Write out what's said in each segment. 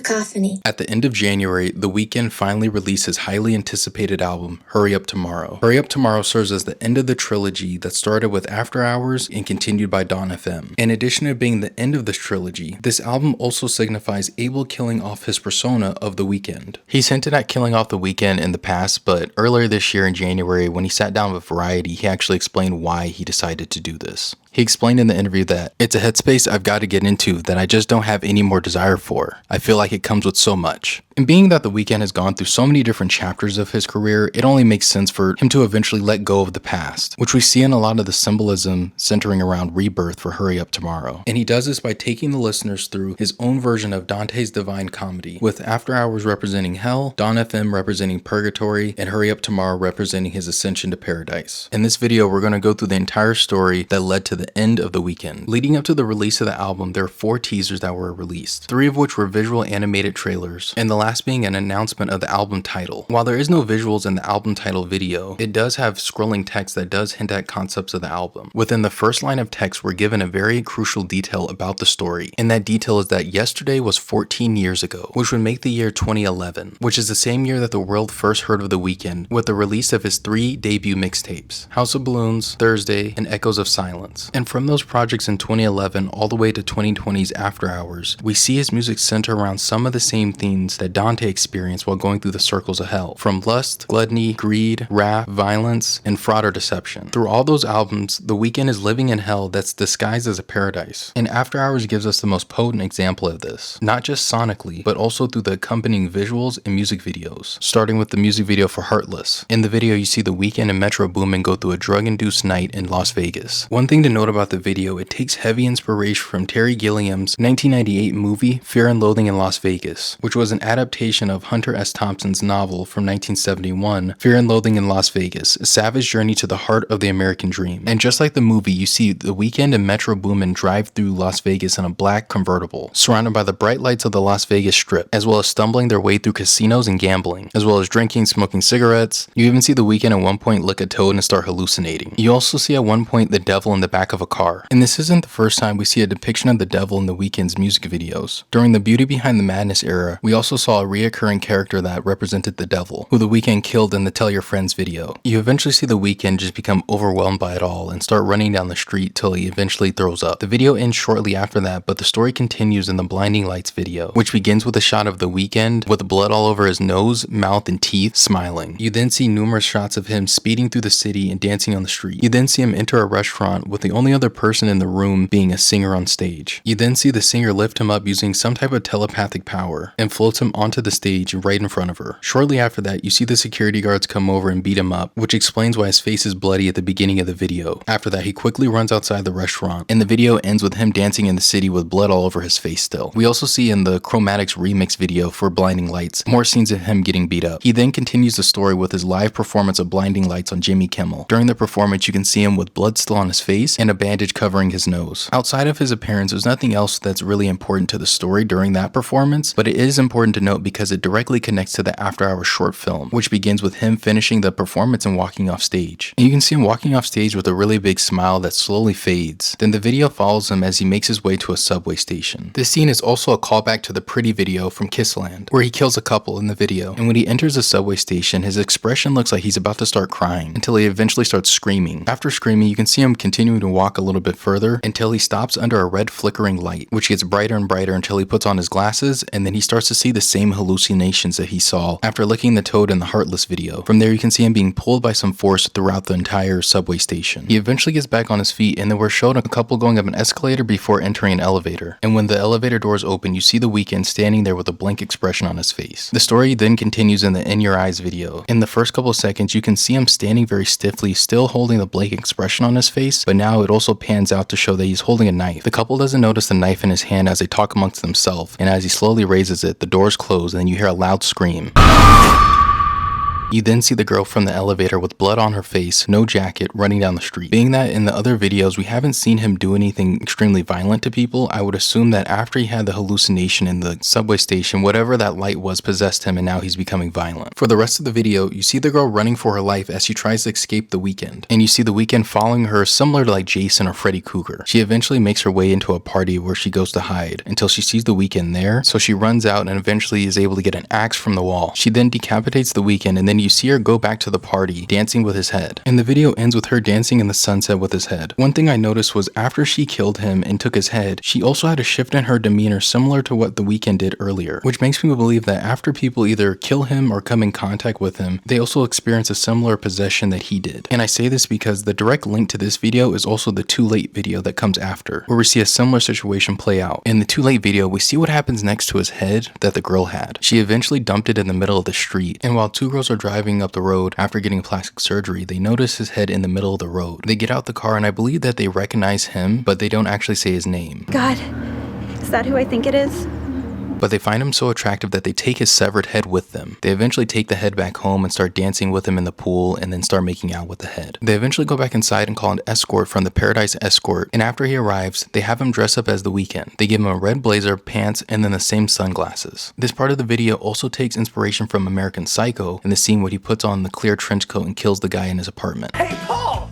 Ka-Kafanee. At the end of January, The Weeknd finally released his highly anticipated album, Hurry Up Tomorrow. Hurry Up Tomorrow serves as the end of the trilogy that started with After Hours and continued by Dawn FM. In addition to being the end of this trilogy, this album also signifies Abel killing off his persona of The Weeknd. He's hinted at killing off The Weeknd in the past, but earlier this year in January, when he sat down with Variety, he actually explained why he decided to do this. He explained in the interview that it's a headspace I've got to get into that I just don't have any more desire for. I feel like it comes with so much. And being that The Weeknd has gone through so many different chapters of his career, it only makes sense for him to eventually let go of the past, which we see in a lot of the symbolism centering around rebirth for Hurry Up Tomorrow. And he does this by taking the listeners through his own version of Dante's Divine Comedy, with After Hours representing hell, Dawn FM representing purgatory, and Hurry Up Tomorrow representing his ascension to paradise. In this video, we're going to go through the entire story that led to the end of The Weeknd. Leading up to the release of the album, there are 4 teasers that were released, 3 of which were visual animated trailers, and the last being an announcement of the album title. While there is no visuals in the album title video, it does have scrolling text that does hint at concepts of the album. Within the first line of text, we're given a very crucial detail about the story, and that detail is that yesterday was 14 years ago, which would make the year 2011, which is the same year that the world first heard of The Weeknd with the release of his 3 debut mixtapes, House of Balloons, Thursday, and Echoes of Silence. And from those projects in 2011 all the way to 2020's After Hours, we see his music center around some of the same themes that Dante experienced while going through the circles of hell, from lust, gluttony, greed, wrath, violence, and fraud or deception. Through all those albums, The Weeknd is living in hell that's disguised as a paradise. And After Hours gives us the most potent example of this, not just sonically, but also through the accompanying visuals and music videos, starting with the music video for Heartless. In the video, you see The Weeknd and Metro Boomin go through a drug-induced night in Las Vegas. One thing to note about the video, it takes heavy inspiration from Terry Gilliam's 1998 movie Fear and Loathing in Las Vegas, which was an adaptation of Hunter S. Thompson's novel from 1971, Fear and Loathing in Las Vegas, a savage journey to the heart of the American dream. And just like the movie, you see The Weeknd and Metro Boomin drive through Las Vegas in a black convertible, surrounded by the bright lights of the Las Vegas Strip, as well as stumbling their way through casinos and gambling, as well as drinking, smoking cigarettes. You even see The Weeknd at one point lick a toad and start hallucinating. You also see at one point the devil in the back of a car. And this isn't the first time we see a depiction of the devil in The Weeknd's music videos. During the Beauty Behind the Madness era, we also saw a reoccurring character that represented the devil, who The Weeknd killed in the Tell Your Friends video. You eventually see The Weeknd just become overwhelmed by it all and start running down the street till he eventually throws up. The video ends shortly after that, but the story continues in the Blinding Lights video, which begins with a shot of The Weeknd with blood all over his nose, mouth, and teeth, smiling. You then see numerous shots of him speeding through the city and dancing on the street. You then see him enter a restaurant with the only other person in the room being a singer on stage. You then see the singer lift him up using some type of telepathic power and floats him onto the stage right in front of her. Shortly after that, you see the security guards come over and beat him up, which explains why his face is bloody at the beginning of the video. After that, he quickly runs outside the restaurant, and the video ends with him dancing in the city with blood all over his face still. We also see in the Chromatics remix video for Blinding Lights more scenes of him getting beat up. He then continues the story with his live performance of Blinding Lights on Jimmy Kimmel. During the performance, you can see him with blood still on his face and a bandage covering his nose. Outside of his appearance, there's nothing else that's really important to the story during that performance, but it is important to note because it directly connects to the After Hours short film, which begins with him finishing the performance and walking off stage. And you can see him walking off stage with a really big smile that slowly fades. Then the video follows him as he makes his way to a subway station. This scene is also a callback to the Pretty video from Kissland, where he kills a couple in the video, and when he enters the subway station, his expression looks like he's about to start crying, until he eventually starts screaming. After screaming, you can see him continuing to walk a little bit further until he stops under a red flickering light, which gets brighter and brighter until he puts on his glasses, and then he starts to see the same hallucinations that he saw after licking the toad in the Heartless video. From there, you can see him being pulled by some force throughout the entire subway station. He eventually gets back on his feet, and then we're shown a couple going up an escalator before entering an elevator. And when the elevator doors open, you see The Weeknd standing there with a blank expression on his face. The story then continues in the In Your Eyes video. In the first couple of seconds, you can see him standing very stiffly, still holding the blank expression on his face, but now it also pans out to show that he's holding a knife. The couple doesn't notice the knife in his hand as they talk amongst themselves, and as he slowly raises it, the doors close, and then you hear a loud scream. You then see the girl from the elevator with blood on her face, no jacket, running down the street. Being that in the other videos we haven't seen him do anything extremely violent to people, I would assume that after he had the hallucination in the subway station, whatever that light was possessed him and now he's becoming violent. For the rest of the video, you see the girl running for her life as she tries to escape the Weeknd, and you see the Weeknd following her similar to like Jason or Freddy Krueger. She eventually makes her way into a party where she goes to hide until she sees the Weeknd there, so she runs out and eventually is able to get an axe from the wall. She then decapitates the Weeknd, and then you see her go back to the party dancing with his head. And the video ends with her dancing in the sunset with his head. One thing I noticed was after she killed him and took his head, she also had a shift in her demeanor similar to what the Weeknd did earlier, which makes me believe that after people either kill him or come in contact with him, they also experience a similar possession that he did. And I say this because the direct link to this video is also the Too Late video that comes after, where we see a similar situation play out. In the Too Late video, we see what happens next to his head that the girl had. She eventually dumped it in the middle of the street, and while two girls are driving up the road after getting plastic surgery, they notice his head in the middle of the road. They get out the car and I believe that they recognize him, but they don't actually say his name. God, is that who I think it is? But they find him so attractive that they take his severed head with them. They eventually take the head back home and start dancing with him in the pool and then start making out with the head. They eventually go back inside and call an escort from the Paradise Escort, and after he arrives, they have him dress up as the Weeknd. They give him a red blazer, pants, and then the same sunglasses. This part of the video also takes inspiration from American Psycho in the scene where he puts on the clear trench coat and kills the guy in his apartment. Hey, Paul!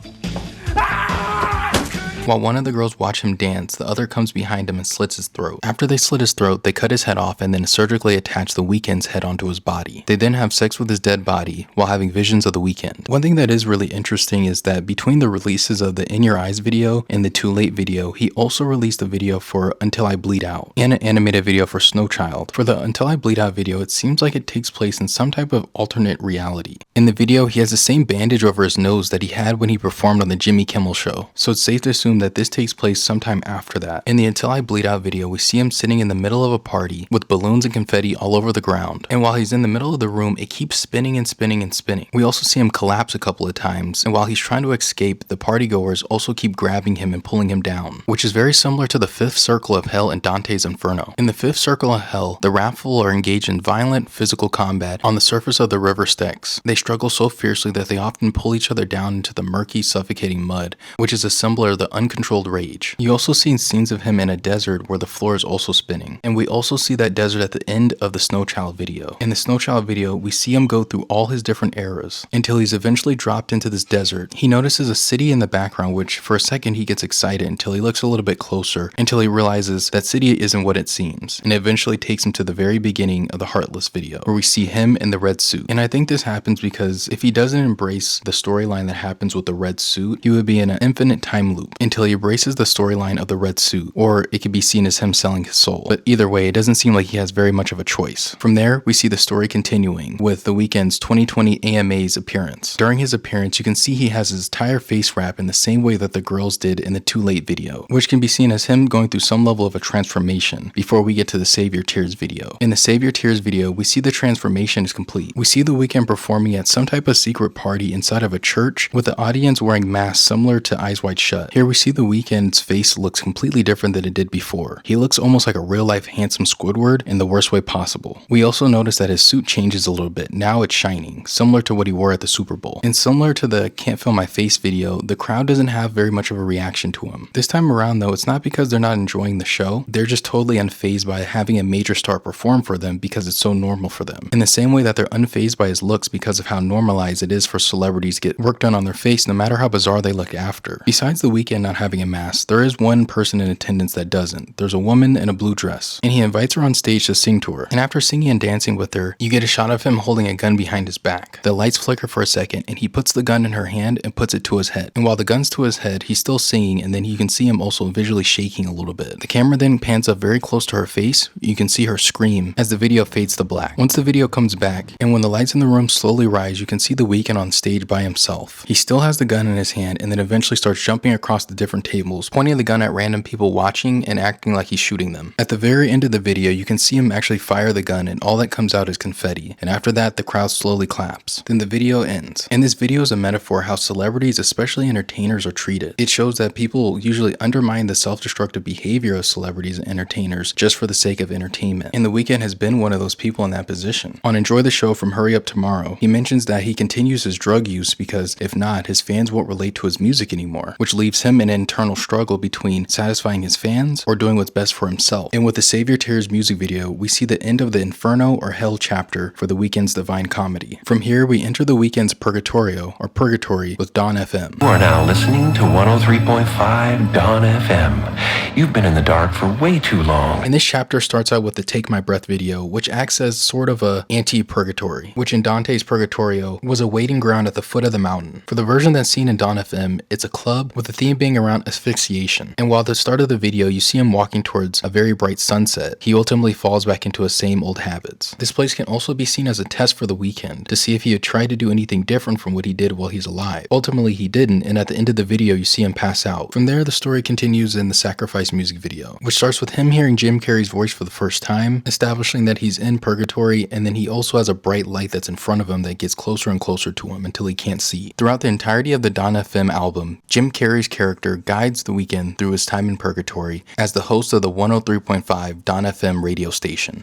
While one of the girls watch him dance, the other comes behind him and slits his throat. After they slit his throat, they cut his head off and then surgically attach the Weeknd's head onto his body. They then have sex with his dead body while having visions of the Weeknd. One thing that is really interesting is that between the releases of the In Your Eyes video and the Too Late video, he also released a video for Until I Bleed Out and an animated video for Snow Child. For the Until I Bleed Out video, it seems like it takes place in some type of alternate reality. In the video, he has the same bandage over his nose that he had when he performed on the Jimmy Kimmel Show, so it's safe to assume that this takes place sometime after that. In the Until I Bleed Out video, we see him sitting in the middle of a party with balloons and confetti all over the ground, and while he's in the middle of the room, it keeps spinning and spinning and spinning. We also see him collapse a couple of times, and while he's trying to escape, the partygoers also keep grabbing him and pulling him down, which is very similar to the fifth circle of hell in Dante's Inferno. In the fifth circle of hell, the wrathful are engaged in violent physical combat on the surface of the river Styx. They struggle so fiercely that they often pull each other down into the murky, suffocating mud, which is a symbol of the uncontrolled rage. You also see scenes of him in a desert where the floor is also spinning, and we also see that desert at the end of the Snow Child video. In the Snow Child video, we see him go through all his different eras until he's eventually dropped into this desert. He notices a city in the background, which for a second he gets excited until he looks a little bit closer, until he realizes that city isn't what it seems, and it eventually takes him to the very beginning of the Heartless video, where we see him in the red suit. And I think this happens because if he doesn't embrace the storyline that happens with the red suit, he would be in an infinite time loop until he embraces the storyline of the red suit, or it could be seen as him selling his soul. But either way, it doesn't seem like he has very much of a choice. From there, we see the story continuing with the Weeknd's 2020 AMA's appearance. During his appearance, you can see he has his entire face wrap in the same way that the girls did in the Too Late video, which can be seen as him going through some level of a transformation before we get to the Save Your Tears video. In the Save Your Tears video, we see the transformation is complete. We see the Weeknd performing at some type of secret party inside of a church with the audience wearing masks similar to Eyes Wide Shut. Here we see the Weeknd's face looks completely different than it did before. He looks almost like a real life handsome Squidward in the worst way possible. We also notice that his suit changes a little bit. Now it's shining, similar to what he wore at the Super Bowl. And similar to the Can't Feel My Face video, the crowd doesn't have very much of a reaction to him. This time around though, it's not because they're not enjoying the show, they're just totally unfazed by having a major star perform for them because it's so normal for them. In the same way that they're unfazed by his looks because of how normalized it is for celebrities to get work done on their face no matter how bizarre they look after. Besides the Weeknd not having a mask, there is one person in attendance that doesn't. There's a woman in a blue dress, and he invites her on stage to sing to her. And after singing and dancing with her, you get a shot of him holding a gun behind his back. The lights flicker for a second, and he puts the gun in her hand and puts it to his head. And while the gun's to his head, he's still singing, and then you can see him also visually shaking a little bit. The camera then pans up very close to her face. You can see her scream as the video fades to black. Once the video comes back, and when the lights in the room slowly rise, you can see the Weeknd on stage by himself. He still has the gun in his hand, and then eventually starts jumping across the different tables, pointing the gun at random people watching and acting like he's shooting them. At the very end of the video, you can see him actually fire the gun and all that comes out is confetti, and after that the crowd slowly claps. Then the video ends. And this video is a metaphor how celebrities, especially entertainers, are treated. It shows that people usually undermine the self-destructive behavior of celebrities and entertainers just for the sake of entertainment. And The Weeknd has been one of those people in that position. On Enjoy the Show from Hurry Up Tomorrow, he mentions that he continues his drug use because if not, his fans won't relate to his music anymore, which leaves him in an internal struggle between satisfying his fans or doing what's best for himself. And with the Savior Tears music video, we see the end of the Inferno or Hell chapter for The Weeknd's Divine Comedy. From here, we enter The Weeknd's Purgatorio or Purgatory with Dawn FM. You are now listening to 103.5 Dawn FM. You've been in the dark for way too long. And this chapter starts out with the Take My Breath video, which acts as sort of a anti-purgatory, which in Dante's Purgatorio was a waiting ground at the foot of the mountain. For the version that's seen in Dawn FM, it's a club with the theme being around asphyxiation. And while at the start of the video you see him walking towards a very bright sunset, he ultimately falls back into his same old habits. This place can also be seen as a test for The Weeknd to see if he had tried to do anything different from what he did while he's alive. Ultimately he didn't, and at the end of the video you see him pass out. From there the story continues in the Sacrifice music video, which starts with him hearing Jim Carrey's voice for the first time, establishing that he's in purgatory, and then he also has a bright light that's in front of him that gets closer and closer to him until he can't see. Throughout the entirety of the Dawn FM album, Jim Carrey's character guides The Weeknd through his time in purgatory as the host of the 103.5 Dawn FM radio station,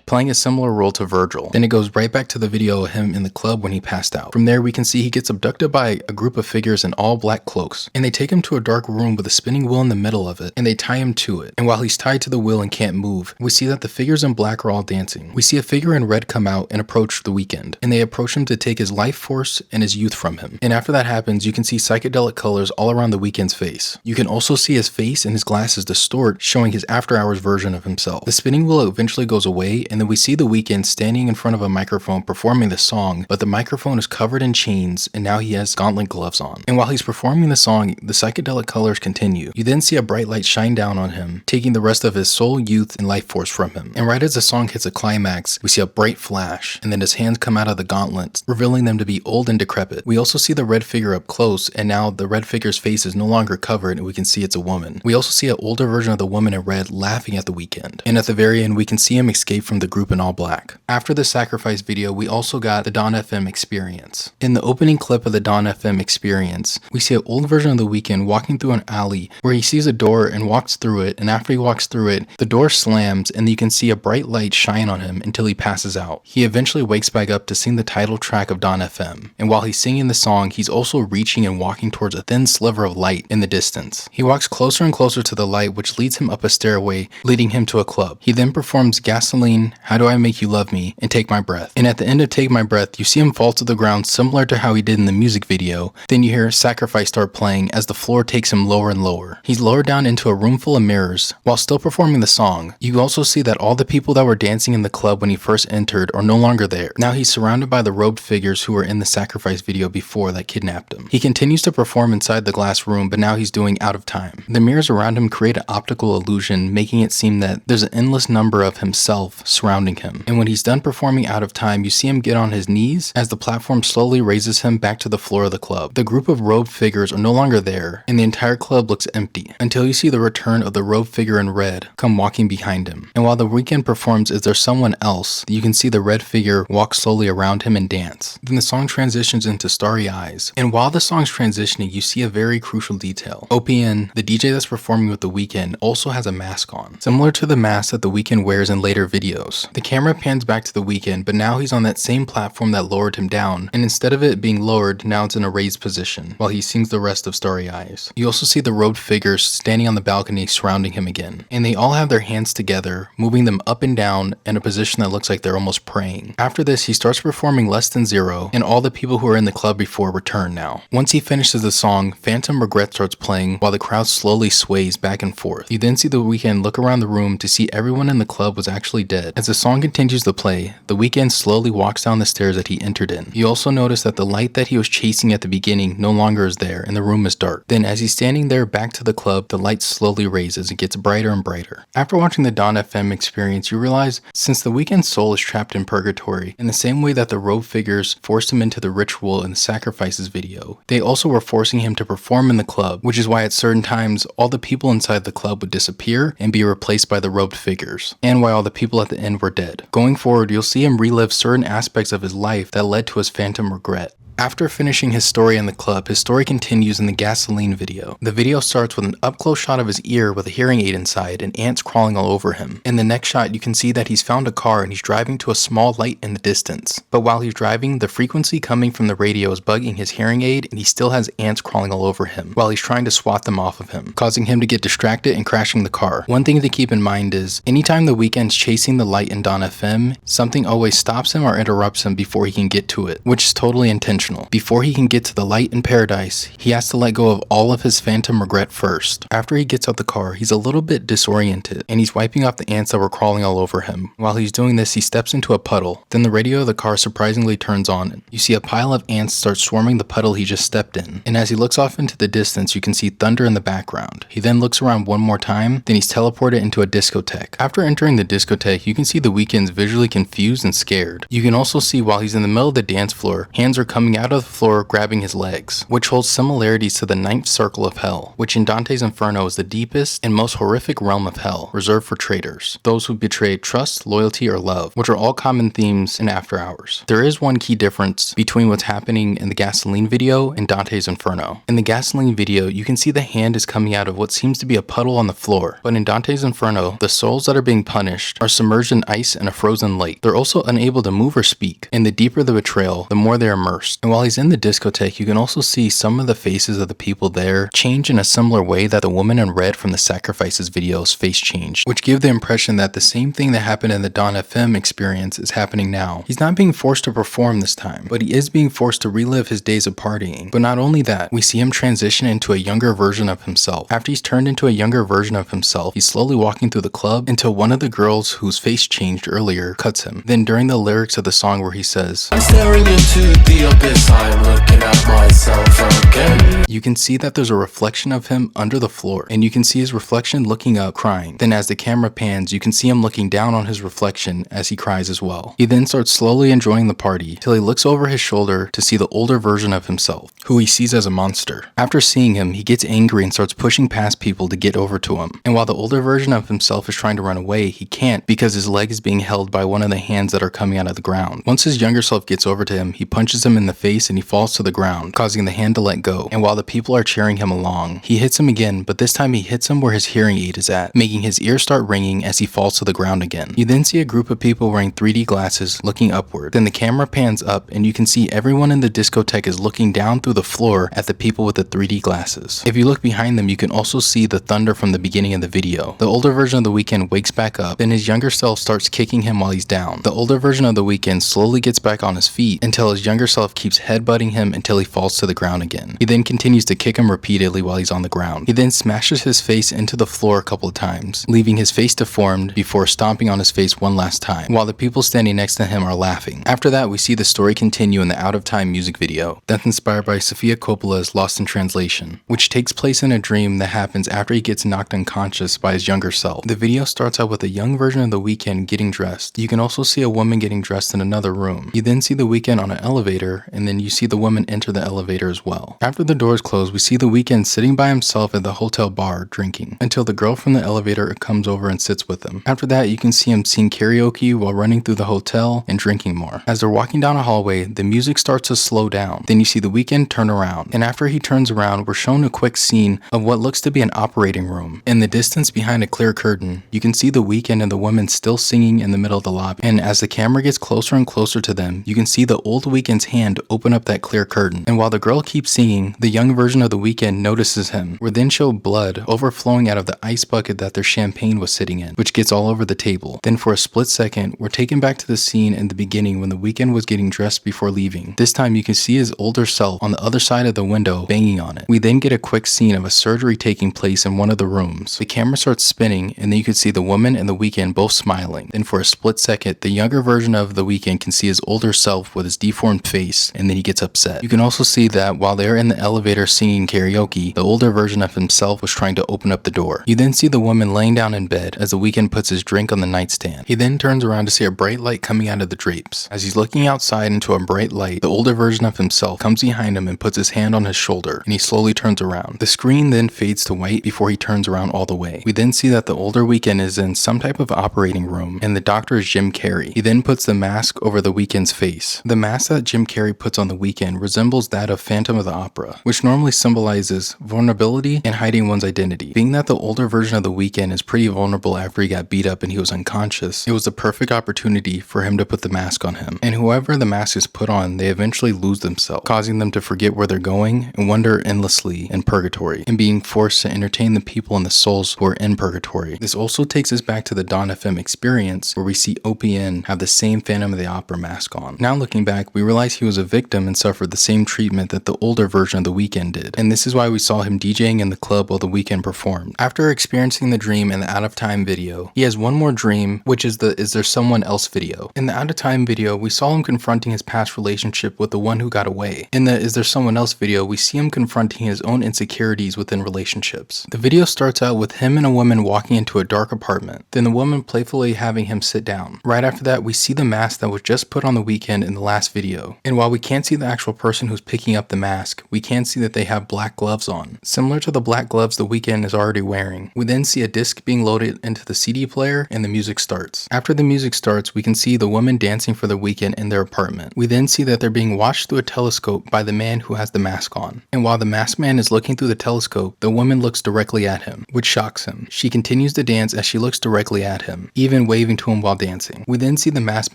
playing a similar role to Virgil. Then it goes right back to the video of him in the club when he passed out. From there we can see he gets abducted by a group of figures in all black cloaks, and they take him to a dark room with a spinning wheel in the middle of it, and they tie him to it. And while he's tied to the wheel and can't move, we see that the figures in black are all dancing. We see a figure in red come out and approach The Weeknd, and they approach him to take his life force and his youth from him. And after that happens, you can see psychedelic colors all around The Weeknd's face. You can also see his face and his glasses distort, showing his after hours version of himself. The spinning wheel eventually goes away, and then we see The Weeknd standing in front of a microphone performing the song, but the microphone is covered in chains and now he has gauntlet gloves on. And while he's performing the song, the psychedelic colors continue. You then see a bright light shine down on him, taking the rest of his soul, youth, and life force from him. And right as the song hits a climax, we see a bright flash, and then his hands come out of the gauntlets, revealing them to be old and decrepit. We also see the red figure up close, and now the red figure's face is no longer covered and we can see it's a woman. We also see an older version of the woman in red laughing at The Weeknd. And at the very end, we can see him escape from the group in all black. After the Sacrifice video, we also got the Dawn FM experience. In the opening clip of the Dawn FM experience, we see an old version of The Weeknd walking through an alley where he sees a door and walks through it, and after he walks through it, the door slams and you can see a bright light shine on him until he passes out. He eventually wakes back up to sing the title track of Dawn FM, and while he's singing the song, he's also reaching and walking towards a thin sliver of light in the distance. He walks closer and closer to the light, which leads him up a stairway, leading him to a club. He then performs Gasoline, How Do I Make You Love Me, and Take My Breath. And at the end of Take My Breath, you see him fall to the ground similar to how he did in the music video. Then you hear Sacrifice start playing as the floor takes him lower and lower. He's lowered down into a room full of mirrors while still performing the song. You also see that all the people that were dancing in the club when he first entered are no longer there. Now he's surrounded by the robed figures who were in the Sacrifice video before that kidnapped him. He continues to perform inside the glass room, but now he's doing Out of Time. The mirrors around him create an optical illusion, making it seem that there's an endless number of himself surrounding him. And when he's done performing Out of Time, you see him get on his knees as the platform slowly raises him back to the floor of the club. The group of robed figures are no longer there, and the entire club looks empty, until you see the return of the robed figure in red come walking behind him. And while The Weeknd performs Is There Someone Else, you can see the red figure walk slowly around him and dance. Then the song transitions into Starry Eyes, and while the song's transitioning, you see a very crucial detail. OPN, the DJ that's performing with The Weeknd, also has a mask on, similar to the mask that The Weeknd wears in later videos. The camera pans back to The Weeknd, but now he's on that same platform that lowered him down, and instead of it being lowered, now it's in a raised position, while he sings the rest of Starry Eyes. You also see the robed figures standing on the balcony surrounding him again, and they all have their hands together, moving them up and down in a position that looks like they're almost praying. After this, he starts performing Less Than Zero, and all the people who were in the club before return now. Once he finishes the song, Phantom Regret starts playing while the crowd slowly sways back and forth. You then see The Weeknd look around the room to see everyone in the club was actually dead, As the song continues to play, The Weeknd slowly walks down the stairs that he entered in. You also notice that the light that he was chasing at the beginning no longer is there and the room is dark. Then as he's standing there back to the club, the light slowly raises and gets brighter and brighter. After watching the Dawn FM experience, you realize since The Weeknd's soul is trapped in purgatory, in the same way that the robed figures forced him into the ritual in the sacrifices video, they also were forcing him to perform in the club, which is why at certain times all the people inside the club would disappear and be replaced by the robed figures, and why all the people at the end were dead. Going forward, you'll see him relive certain aspects of his life that led to his phantom regret. After finishing his story in the club, his story continues in the gasoline video. The video starts with an up-close shot of his ear with a hearing aid inside and ants crawling all over him. In the next shot, you can see that he's found a car and he's driving to a small light in the distance. But while he's driving, the frequency coming from the radio is bugging his hearing aid and he still has ants crawling all over him while he's trying to swat them off of him, causing him to get distracted and crashing the car. One thing to keep in mind is, anytime The Weeknd's chasing the light in Dawn FM, something always stops him or interrupts him before he can get to it, which is totally intentional. Before he can get to the light in paradise, he has to let go of all of his phantom regret first. After he gets out the car, he's a little bit disoriented, and he's wiping off the ants that were crawling all over him. While he's doing this, he steps into a puddle. Then the radio of the car surprisingly turns on. You see a pile of ants start swarming the puddle he just stepped in. And as he looks off into the distance, you can see thunder in the background. He then looks around one more time, then he's teleported into a discotheque. After entering the discotheque, you can see The Weeknd's visually confused and scared. You can also see while he's in the middle of the dance floor, hands are coming out of the floor grabbing his legs, which holds similarities to the ninth circle of hell, which in Dante's Inferno is the deepest and most horrific realm of hell, reserved for traitors, those who betray trust, loyalty, or love, which are all common themes in After Hours. There is one key difference between what's happening in the gasoline video and Dante's Inferno. In the gasoline video, you can see the hand is coming out of what seems to be a puddle on the floor, but in Dante's Inferno, the souls that are being punished are submerged in ice in a frozen lake. They're also unable to move or speak, and the deeper the betrayal, the more they're immersed. And while he's in the discotheque, you can also see some of the faces of the people there change in a similar way that the woman in red from the sacrifices video's face changed, which give the impression that the same thing that happened in the Dawn FM experience is happening now. He's not being forced to perform this time, but he is being forced to relive his days of partying. But not only that, we see him transition into a younger version of himself. After he's turned into a younger version of himself, he's slowly walking through the club until one of the girls whose face changed earlier cuts him. Then during the lyrics of the song where he says, "I'm staring into the abyss, I'm looking at myself again," you can see that there's a reflection of him under the floor, and you can see his reflection looking up, crying. Then as the camera pans, you can see him looking down on his reflection as he cries as well. He then starts slowly enjoying the party till he looks over his shoulder to see the older version of himself, who he sees as a monster. After seeing him, he gets angry and starts pushing past people to get over to him. And while the older version of himself is trying to run away, he can't because his leg is being held by one of the hands that are coming out of the ground. Once his younger self gets over to him, he punches him in the face and he falls to the ground, causing the hand to let go. And while the people are cheering him along, he hits him again, but this time he hits him where his hearing aid is at, making his ears start ringing as he falls to the ground again. You then see a group of people wearing 3D glasses looking upward. Then the camera pans up and you can see everyone in the discotheque is looking down through the floor at the people with the 3D glasses. If you look behind them, you can also see the thunder from the beginning of the video. The older version of The Weeknd wakes back up, then his younger self starts kicking him while he's down. The older version of The Weeknd slowly gets back on his feet until his younger self keeps headbutting him until he falls to the ground again. He then continues to kick him repeatedly while he's on the ground. He then smashes his face into the floor a couple of times, leaving his face deformed before stomping on his face one last time, while the people standing next to him are laughing. After that, we see the story continue in the Out of Time music video, that's inspired by Sofia Coppola's Lost in Translation, which takes place in a dream that happens after he gets knocked unconscious by his younger self. The video starts out with a young version of The Weeknd getting dressed. You can also see a woman getting dressed in another room. You then see The Weeknd on an elevator, and then you see the woman enter the elevator as well. After the doors close, we see The Weeknd sitting by himself at the hotel bar drinking, until the girl from the elevator comes over and sits with him. After that, you can see him sing karaoke while running through the hotel and drinking more. As they're walking down a hallway, the music starts to slow down. Then you see The Weeknd turn around, and after he turns around, we're shown a quick scene of what looks to be an operating room. In the distance behind a clear curtain, you can see The Weeknd and the woman still singing in the middle of the lobby, and as the camera gets closer and closer to them, you can see the old Weeknd's hand open up that clear curtain. And while the girl keeps singing, the young version of the Weeknd notices him. We're then shown blood overflowing out of the ice bucket that their champagne was sitting in, which gets all over the table. Then for a split second, we're taken back to the scene in the beginning when the Weeknd was getting dressed before leaving. This time you can see his older self on the other side of the window banging on it. We then get a quick scene of a surgery taking place in one of the rooms. The camera starts spinning and then you can see the woman and the Weeknd both smiling. Then for a split second, the younger version of the Weeknd can see his older self with his deformed face, and then he gets upset. You can also see that while they're in the elevator singing karaoke, the older version of himself was trying to open up the door. You then see the woman laying down in bed as the Weeknd puts his drink on the nightstand. He then turns around to see a bright light coming out of the drapes. As he's looking outside into a bright light, the older version of himself comes behind him and puts his hand on his shoulder, and he slowly turns around. The screen then fades to white before he turns around all the way. We then see that the older Weeknd is in some type of operating room, and the doctor is Jim Carrey. He then puts the mask over the Weeknd's face. The mask that Jim Carrey puts on the Weeknd resembles that of Phantom of the Opera, which normally symbolizes vulnerability and hiding one's identity. Being that the older version of the Weeknd is pretty vulnerable after he got beat up and he was unconscious, it was the perfect opportunity for him to put the mask on him. And whoever the mask is put on, they eventually lose themselves, causing them to forget where they're going and wander endlessly in purgatory, and being forced to entertain the people and the souls who are in purgatory. This also takes us back to the Dawn FM experience, where we see OPN have the same Phantom of the Opera mask on. Now looking back, we realize he was a victim and suffered the same treatment that the older version of the Weeknd did, and this is why we saw him DJing in the club while the Weeknd performed. After experiencing the dream in the Out of Time video, he has one more dream, which is the Is There Someone Else video. In the Out of Time video, we saw him confronting his past relationship with the one who got away. In the Is There Someone Else video, we see him confronting his own insecurities within relationships. The video starts out with him and a woman walking into a dark apartment, then the woman playfully having him sit down. Right after that, we see the mask that was just put on the Weeknd in the last video. And while we can't see the actual person who's picking up the mask, we can see that they have black gloves on, similar to the black gloves the Weeknd is already wearing. We then see a disc being loaded into the CD player and the music starts. After the music starts, we can see the woman dancing for the Weeknd in their apartment. We then see that they're being watched through a telescope by the man who has the mask on. And while the masked man is looking through the telescope, the woman looks directly at him, which shocks him. She continues to dance as she looks directly at him, even waving to him while dancing. We then see the masked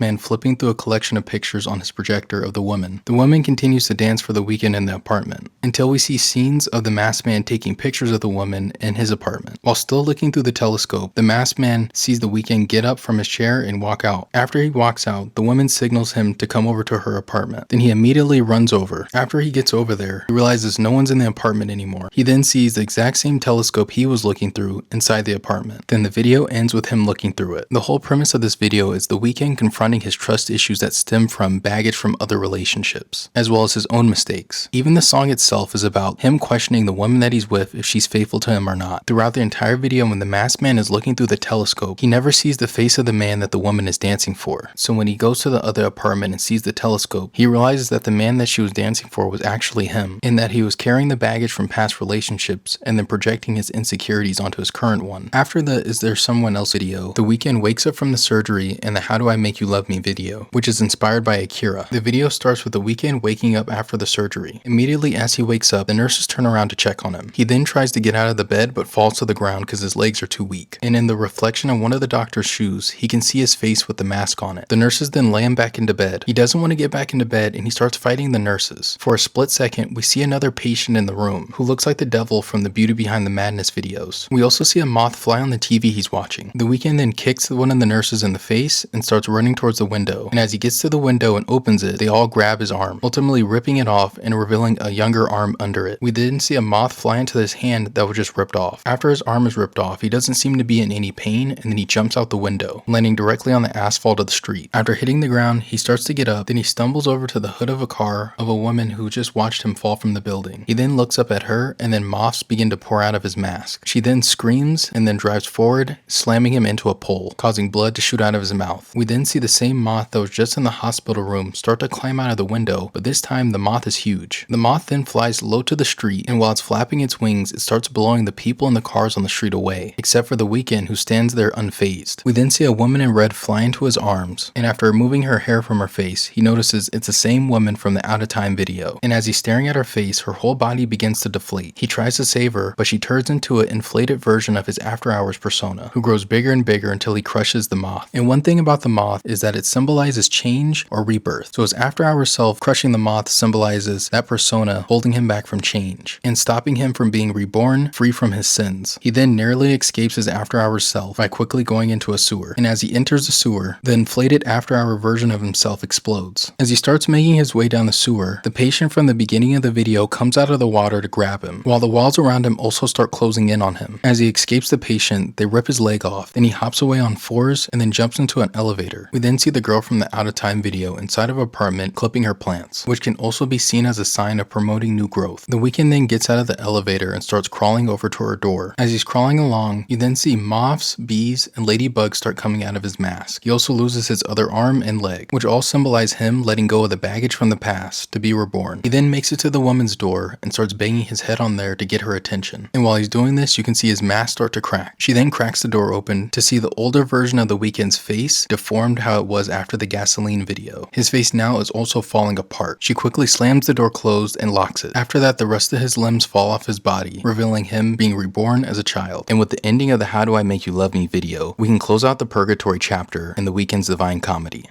man flipping through a collection of pictures on his projector of the woman. The woman continues to dance for the Weeknd in the apartment, until we see scenes of the masked man taking pictures of the woman in his apartment. While still looking through the telescope, the masked man sees the Weeknd get up from his chair and walk out. After he walks out, the woman signals him to come over to her apartment. Then he immediately runs over. After he gets over there, he realizes no one's in the apartment anymore. He then sees the exact same telescope he was looking through inside the apartment. Then the video ends with him looking through it. The whole premise of this video is the Weeknd confronting his trust issues that stem from baggage from other relationships, as well as his own mistakes. Even the song itself is about him questioning the woman that he's with if she's faithful to him or not. Throughout the entire video, when the masked man is looking through the telescope, he never sees the face of the man that the woman is dancing for. So when he goes to the other apartment and sees the telescope, he realizes that the man that she was dancing for was actually him, and that he was carrying the baggage from past relationships and then projecting his insecurities onto his current one. After the Is There Someone Else video, the Weeknd wakes up from the surgery and the How Do I Make You Love Me video, which is inspired by Akira. The video starts with the Weeknd waking up after the surgery. Immediately as he wakes up, the nurses turn around to check on him. He then tries to get out of the bed but falls to the ground because his legs are too weak. And in the reflection of one of the doctor's shoes, he can see his face with the mask on it. The nurses then lay him back into bed. He doesn't want to get back into bed and he starts fighting the nurses. For a split second, we see another patient in the room who looks like the devil from the Beauty Behind the Madness videos. We also see a moth fly on the TV he's watching. The Weeknd then kicks one of the nurses in the face and starts running towards the window. And as he gets to the window and opens it, they all grab his arm, ultimately ripping it off and revealing a younger arm under it. We then see a moth fly into his hand that was just ripped off. After his arm is ripped off, he doesn't seem to be in any pain, and then he jumps out the window, landing directly on the asphalt of the street. After hitting the ground, he starts to get up, then he stumbles over to the hood of a car of a woman who just watched him fall from the building. He then looks up at her, and then moths begin to pour out of his mask. She then screams and then drives forward, slamming him into a pole, causing blood to shoot out of his mouth. We then see the same moth that was just in the hospital room start to climb out of the window, but this time the moth is huge. The moth then flies low to the street, and while it's flapping its wings, it starts blowing the people and the cars on the street away, except for the Weeknd, who stands there unfazed. We then see a woman in red fly into his arms, and after removing her hair from her face, he notices it's the same woman from the Out of Time video. And as he's staring at her face, her whole body begins to deflate. He tries to save her, but she turns into an inflated version of his After Hours persona, who grows bigger and bigger until he crushes the moth. And one thing about the moth is that it symbolizes change or rebirth. So his After Hours self himself crushing the moth symbolizes that persona holding him back from change and stopping him from being reborn free from his sins. He then narrowly escapes his after-hours self by quickly going into a sewer, and as he enters the sewer, the inflated after-hour version of himself explodes. As he starts making his way down the sewer, the patient from the beginning of the video comes out of the water to grab him, while the walls around him also start closing in on him. As he escapes the patient, they rip his leg off, then he hops away on 4s and then jumps into an elevator. We then see the girl from the Out of Time video inside of an apartment clipping her plants, which can also be seen as a sign of promoting new growth. The Weeknd then gets out of the elevator and starts crawling over to her door. As he's crawling along, you then see moths, bees, and ladybugs start coming out of his mask. He also loses his other arm and leg, which all symbolize him letting go of the baggage from the past to be reborn. He then makes it to the woman's door and starts banging his head on there to get her attention. And while he's doing this, you can see his mask start to crack. She then cracks the door open to see the older version of the Weeknd's face deformed how it was after the gasoline video. His face now is also falling apart. She quickly slams the door closed and locks it. After that, the rest of his limbs fall off his body, revealing him being reborn as a child. And with the ending of the How Do I Make You Love Me video, we can close out the Purgatory chapter in the Weeknd's Divine Comedy.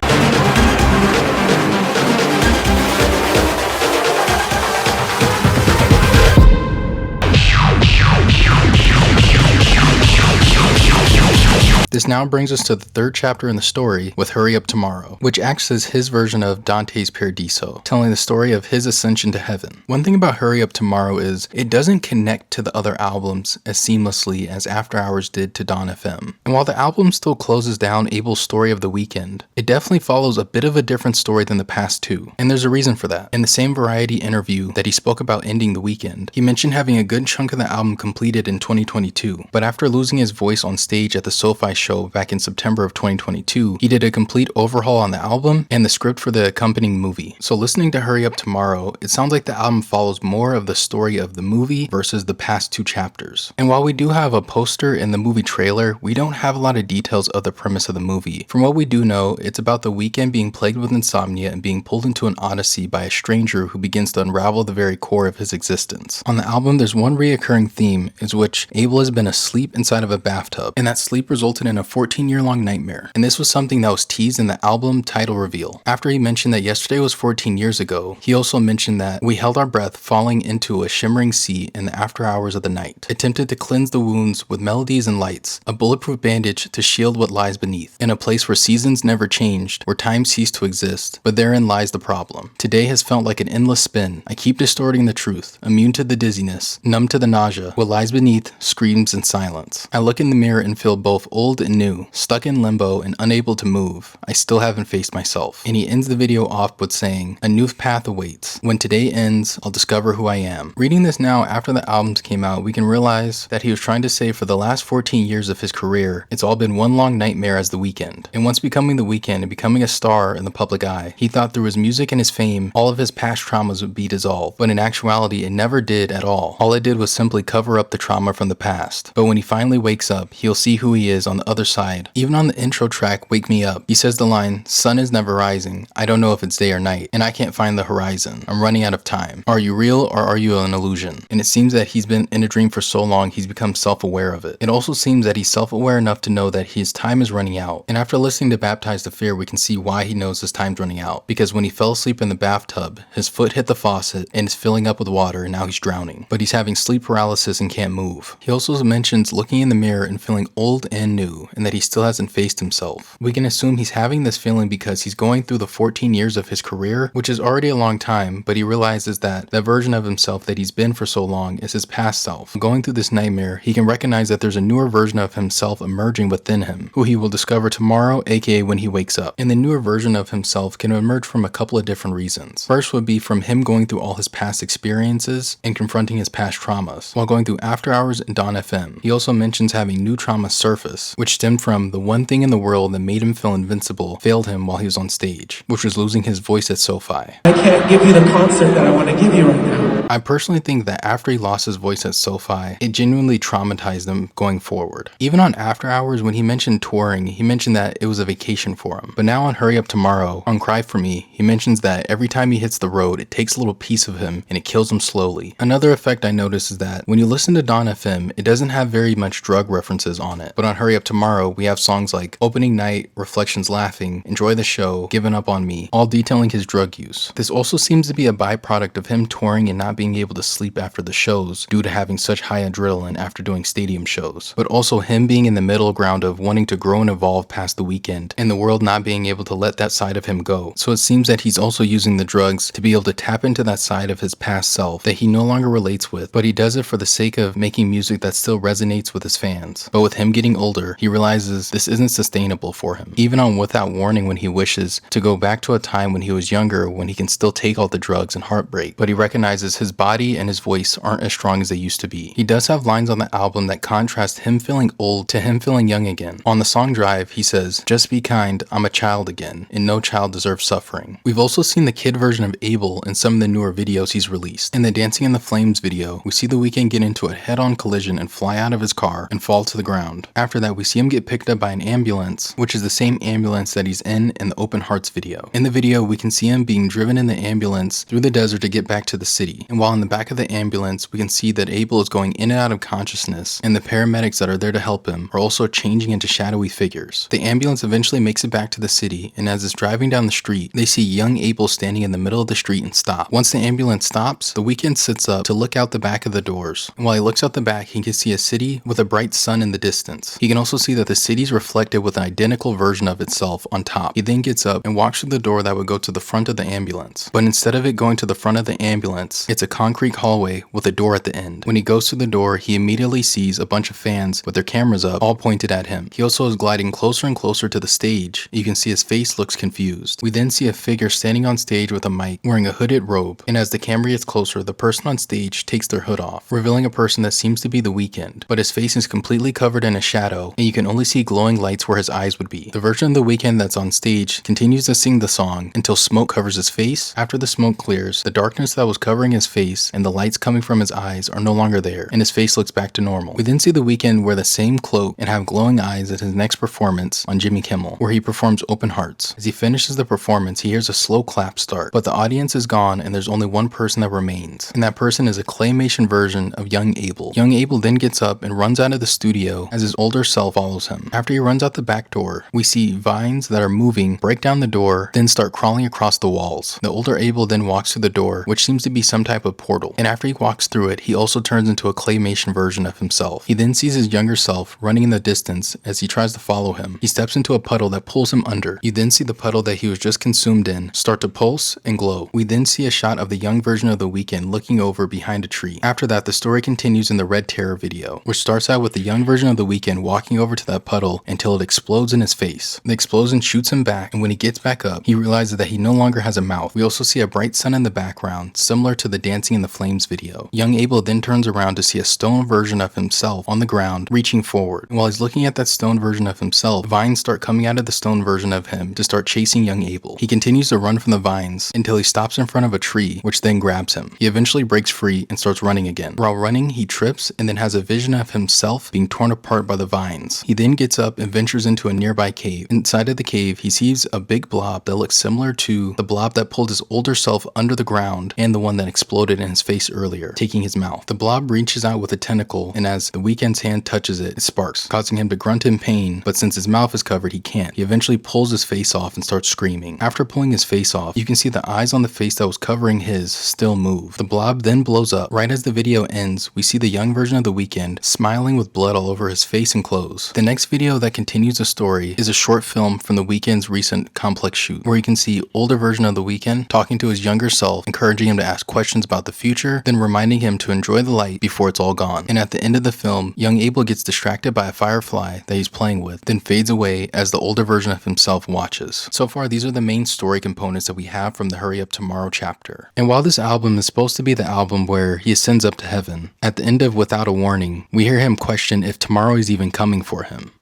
This now brings us to the third chapter in the story with Hurry Up Tomorrow, which acts as his version of Dante's Paradiso, telling the story of his ascension to heaven. One thing about Hurry Up Tomorrow is it doesn't connect to the other albums as seamlessly as After Hours did to Dawn FM. And while the album still closes down Abel's story of the Weeknd, it definitely follows a bit of a different story than the past two. And there's a reason for that. In the same Variety interview that he spoke about ending the Weeknd, he mentioned having a good chunk of the album completed in 2022, but after losing his voice on stage at the SoFi show back in September of 2022, he did a complete overhaul on the album and the script for the accompanying movie. So listening to Hurry Up Tomorrow, it sounds like the album follows more of the story of the movie versus the past two chapters. And while we do have a poster in the movie trailer, we don't have a lot of details of the premise of the movie. From what we do know, it's about the Weeknd being plagued with insomnia and being pulled into an odyssey by a stranger who begins to unravel the very core of his existence. On the album, there's one reoccurring theme, is which Abel has been asleep inside of a bathtub, and that sleep resulted in a 14-year-long nightmare, and this was something that was teased in the album title reveal. After he mentioned that yesterday was 14 years ago, he also mentioned that we held our breath falling into a shimmering sea in the after hours of the night, attempted to cleanse the wounds with melodies and lights, a bulletproof bandage to shield what lies beneath, in a place where seasons never changed, where time ceased to exist, but therein lies the problem. Today has felt like an endless spin. I keep distorting the truth, immune to the dizziness, numb to the nausea. What lies beneath screams in silence. I look in the mirror and feel both old and new, stuck in limbo and unable to move. I still haven't faced myself. And he ends the video off with saying, a new path awaits. When today ends, I'll discover who I am. Reading this now after the albums came out, we can realize that he was trying to say for the last 14 years of his career, it's all been one long nightmare as the Weeknd. And once becoming the Weeknd and becoming a star in the public eye, he thought through his music and his fame, all of his past traumas would be dissolved. But in actuality, it never did at all. All it did was simply cover up the trauma from the past. But when he finally wakes up, he'll see who he is on the other side. Even on the intro track, Wake Me Up, he says the line, sun is never rising. I don't know if it's day or night, and I can't find the horizon. I'm running out of time. Are you real or are you an illusion? And it seems that he's been in a dream for so long, he's become self-aware of it. It also seems that he's self-aware enough to know that his time is running out. And after listening to Baptized to Fear, we can see why he knows his time's running out. Because when he fell asleep in the bathtub, his foot hit the faucet and is filling up with water, and now he's drowning. But he's having sleep paralysis and can't move. He also mentions looking in the mirror and feeling old and new, and that he still hasn't faced himself. We can assume he's having this feeling because he's going through the 14 years of his career, which is already a long time, but he realizes that that version of himself that he's been for so long is his past self. Going through this nightmare, he can recognize that there's a newer version of himself emerging within him, who he will discover tomorrow, aka when he wakes up. And the newer version of himself can emerge from a couple of different reasons. First would be from him going through all his past experiences and confronting his past traumas. While going through After Hours and Dawn FM, he also mentions having new traumas surface, which stemmed from the one thing in the world that made him feel invincible failed him while he was on stage, which was losing his voice at SoFi. I can't give you the concert that I want to give you right now. I personally think that after he lost his voice at SoFi, it genuinely traumatized him going forward. Even on After Hours, when he mentioned touring, he mentioned that it was a vacation for him. But now on Hurry Up Tomorrow, on Cry For Me, he mentions that every time he hits the road, it takes a little piece of him and it kills him slowly. Another effect I noticed is that when you listen to Dawn FM, it doesn't have very much drug references on it. But on Hurry Up Tomorrow, we have songs like Opening Night, Reflections Laughing, Enjoy the Show, Giving Up on Me, all detailing his drug use. This also seems to be a byproduct of him touring and not being able to sleep after the shows due to having such high adrenaline after doing stadium shows, but also him being in the middle ground of wanting to grow and evolve past the Weeknd and the world not being able to let that side of him go. So it seems that he's also using the drugs to be able to tap into that side of his past self that he no longer relates with, but he does it for the sake of making music that still resonates with his fans. But with him getting older, he realizes this isn't sustainable for him. Even on Without Warning, when he wishes to go back to a time when he was younger, when he can still take all the drugs and heartbreak, but he recognizes his body and his voice aren't as strong as they used to be. He does have lines on the album that contrast him feeling old to him feeling young again. On the song Drive, he says, "Just be kind, I'm a child again, and no child deserves suffering." We've also seen the kid version of Abel in some of the newer videos he's released. In the Dancing in the Flames video, we see the Weeknd get into a head-on collision and fly out of his car and fall to the ground. After that, we see him get picked up by an ambulance, which is the same ambulance that he's in the Open Hearts video. In the video, we can see him being driven in the ambulance through the desert to get back to the city. And while in the back of the ambulance, we can see that Abel is going in and out of consciousness, and the paramedics that are there to help him are also changing into shadowy figures. The ambulance eventually makes it back to the city, and as it's driving down the street, they see young Abel standing in the middle of the street and stop. Once the ambulance stops, the Weeknd sits up to look out the back of the doors. And while he looks out the back, he can see a city with a bright sun in the distance. He can also see that the city is reflected with an identical version of itself on top. He then gets up and walks through the door that would go to the front of the ambulance. But instead of it going to the front of the ambulance, it's a concrete hallway with a door at the end. When he goes through the door, he immediately sees a bunch of fans with their cameras up, all pointed at him. He also is gliding closer and closer to the stage. You can see his face looks confused. We then see a figure standing on stage with a mic, wearing a hooded robe, and as the camera gets closer, the person on stage takes their hood off, revealing a person that seems to be the Weeknd, but his face is completely covered in a shadow, and you can only see glowing lights where his eyes would be. The version of the Weeknd that's on stage continues to sing the song until smoke covers his face. After the smoke clears, the darkness that was covering his face and the lights coming from his eyes are no longer there, and his face looks back to normal. We then see the Weeknd wear the same cloak and have glowing eyes at his next performance on Jimmy Kimmel, where he performs Open Hearts. As he finishes the performance, he hears a slow clap start, but the audience is gone and there's only one person that remains, and that person is a claymation version of young Abel. Young Abel then gets up and runs out of the studio as his older self follows him. After he runs out the back door, we see vines that are moving break down the door, then start crawling across the walls. The older Abel then walks through the door, which seems to be some type of portal, and after he walks through it, he also turns into a claymation version of himself. He then sees his younger self running in the distance as he tries to follow him. He steps into a puddle that pulls him under. You then see the puddle that he was just consumed in start to pulse and glow. We then see a shot of the young version of the Weeknd looking over behind a tree. After that, the story continues in the Red Terror video, which starts out with the young version of the Weeknd walking over to that puddle until it explodes in his face. The explosion shoots him back, and when he gets back up, he realizes that he no longer has a mouth. We also see a bright sun in the background, similar to the Dancing in the Flames video. Young Abel then turns around to see a stone version of himself on the ground, reaching forward. And while he's looking at that stone version of himself, vines start coming out of the stone version of him to start chasing young Abel. He continues to run from the vines until he stops in front of a tree, which then grabs him. He eventually breaks free and starts running again. While running, he trips and then has a vision of himself being torn apart by the vines. He then gets up and ventures into a nearby cave. Inside of the cave, he sees a big blob that looks similar to the blob that pulled his older self under the ground and the one that exploded in his face earlier, taking his mouth. The blob reaches out with a tentacle, and as the Weeknd's hand touches it, it sparks, causing him to grunt in pain, but since his mouth is covered, he can't. He eventually pulls his face off and starts screaming. After pulling his face off, you can see the eyes on the face that was covering his still move. The blob then blows up. Right as the video ends, we see the young version of the Weeknd smiling with blood all over his face and clothes. The next video that continues the story is a short film from the Weeknd's recent Complex shoot, where you can see older version of the Weeknd talking to his younger self, encouraging him to ask questions about the future, then reminding him to enjoy the light before it's all gone. And at the end of the film, young Abel gets distracted by a firefly that he's playing with, then fades away as the older version of himself watches. So far, these are the main story components that we have from the Hurry Up Tomorrow chapter. And while this album is supposed to be the album where he ascends up to heaven, at the end of Without a Warning, we hear him question if tomorrow is even coming for him.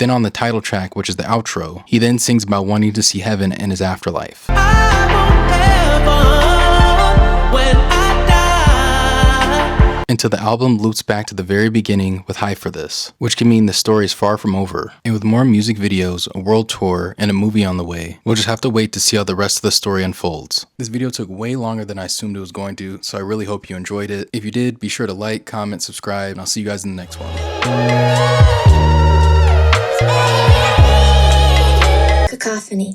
Then on the title track, which is the outro, he then sings about wanting to see heaven and his afterlife. Until the album loops back to the very beginning with High for This, which can mean the story is far from over. And with more music videos, a world tour, and a movie on the way, we'll just have to wait to see how the rest of the story unfolds. This video took way longer than I assumed it was going to, so I really hope you enjoyed it. If you did, be sure to like, comment, subscribe, and I'll see you guys in the next one. Ka-Kafanee.